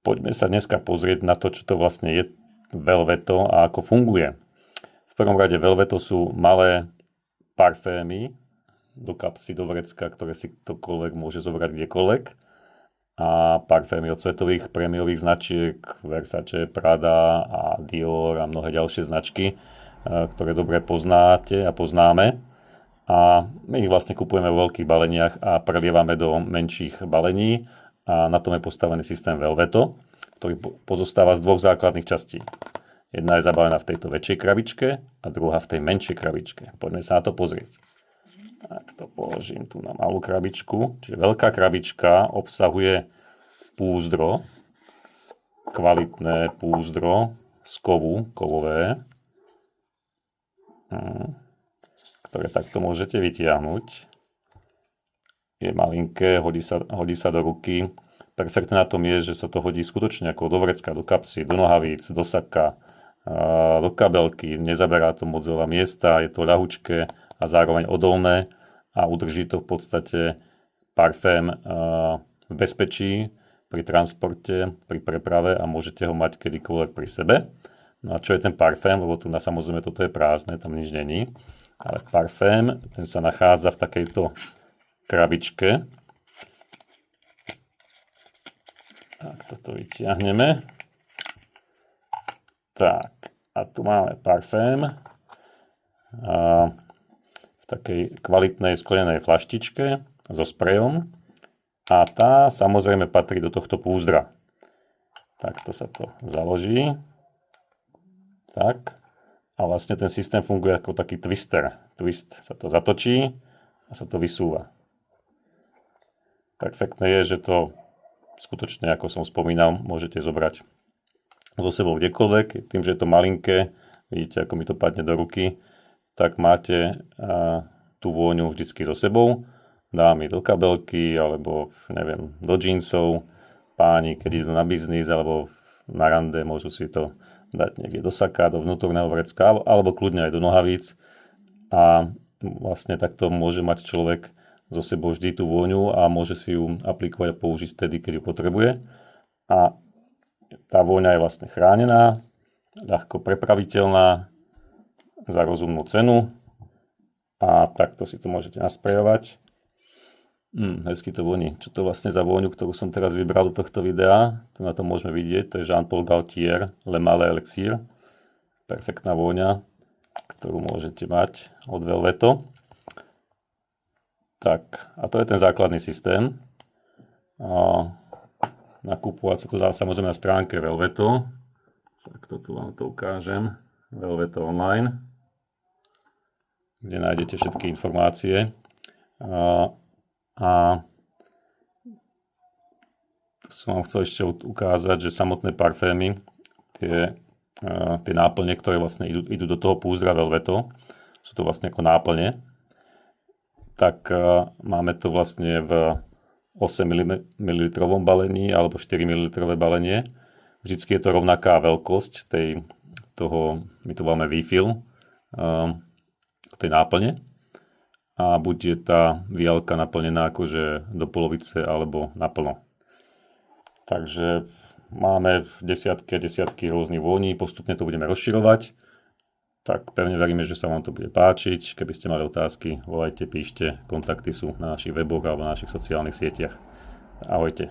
poďme sa dneska pozrieť na to, čo to vlastne je Velveto a ako funguje. V prvom rade Velveto sú malé parfémy do kapsy, do vrecka, ktoré si ktokoľvek môže zobrať kdekoľvek. A parfémy od svetových prémiových značiek Versace, Prada a Dior a mnohé ďalšie značky, ktoré dobre poznáte a poznáme. A my ich vlastne kupujeme vo veľkých baleniach a prelievame do menších balení a na tom je postavený systém Velveto, ktorý pozostáva z dvoch základných častí. Jedna je zabalená v tejto väčšej krabičke a druhá v tej menšej krabičke. Poďme sa na to pozrieť. Tak to položím tu na malú krabičku. Čiže veľká krabička obsahuje púzdro, kvalitné púzdro z kovu, kovové, ktoré takto môžete vytiahnuť. Je malinké, hodí sa do ruky. Perfektné na tom je, že sa to hodí skutočne ako do vrecka, do kapsy, do nohavíc, do saka, do kabelky. Nezaberá to moc veľa miesta, je to ľahučké a zároveň odolné a udrží to v podstate parfém v bezpečí pri transporte, pri preprave a môžete ho mať kedykoľvek pri sebe. No a čo je ten parfém? Lebo tu samozrejme toto je prázdne, tam nič není. Ale parfém, ten sa nachádza v takejto krabičke. Tak toto vytiahneme. Tak, a tu máme parfém v takej kvalitnej sklenenej flaštičke so sprejom. A tá samozrejme patrí do tohto púzdra. Takto sa to založí. Tak. A vlastne ten systém funguje ako taký twister. Twist sa to zatočí a sa to vysúva. Perfektné je, že to skutočne, ako som spomínal, môžete zobrať so sebou kdekoľvek. Tým, že je to malinké, vidíte, ako mi to padne do ruky, tak máte tú vôňu vždycky so sebou. Dám ju do kabelky, alebo neviem, do džínsov. Páni, keď idú na biznis, alebo na rande, môžu si to dať niekde do saka, do vnútorného vrecka, alebo kľudne aj do nohavíc. A vlastne takto môže mať človek so sebou vždy tú vôňu a môže si ju aplikovať a použiť vtedy, keď ju potrebuje. A tá vôňa je vlastne chránená, ľahko prepraviteľná, za rozumnú cenu a takto si to môžete nasprejovať. Hezky to voní. Čo to vlastne za vôňu, ktorú som teraz vybral do tohto videa? To na to môžeme vidieť, to je Jean-Paul Gaultier Le Malais Elixir. Perfektná vôňa, ktorú môžete mať od Velveto. Tak, a to je ten základný systém. Nakupovať sa to dá samozrejme na stránke Velveto. Tak tu vám to ukážem. Velveto online, kde nájdete všetky informácie. A som vám chcel ešte ukázať, že samotné parfémy, tie náplne, ktoré vlastne idú do toho púzdra Velveto, sú to vlastne ako náplne, tak máme to vlastne v 8 ml balení alebo 4 ml balenie. Vždycky je to rovnaká veľkosť toho, my to voláme refill, tej náplne. A buď je tá vialka naplnená akože do polovice alebo naplno. Takže máme desiatky a desiatky rôznych vôní, postupne to budeme rozširovať. Tak pevne veríme, že sa vám to bude páčiť. Keby ste mali otázky, volajte, píšte, kontakty sú na našich weboch alebo na našich sociálnych sieťach. Ahojte.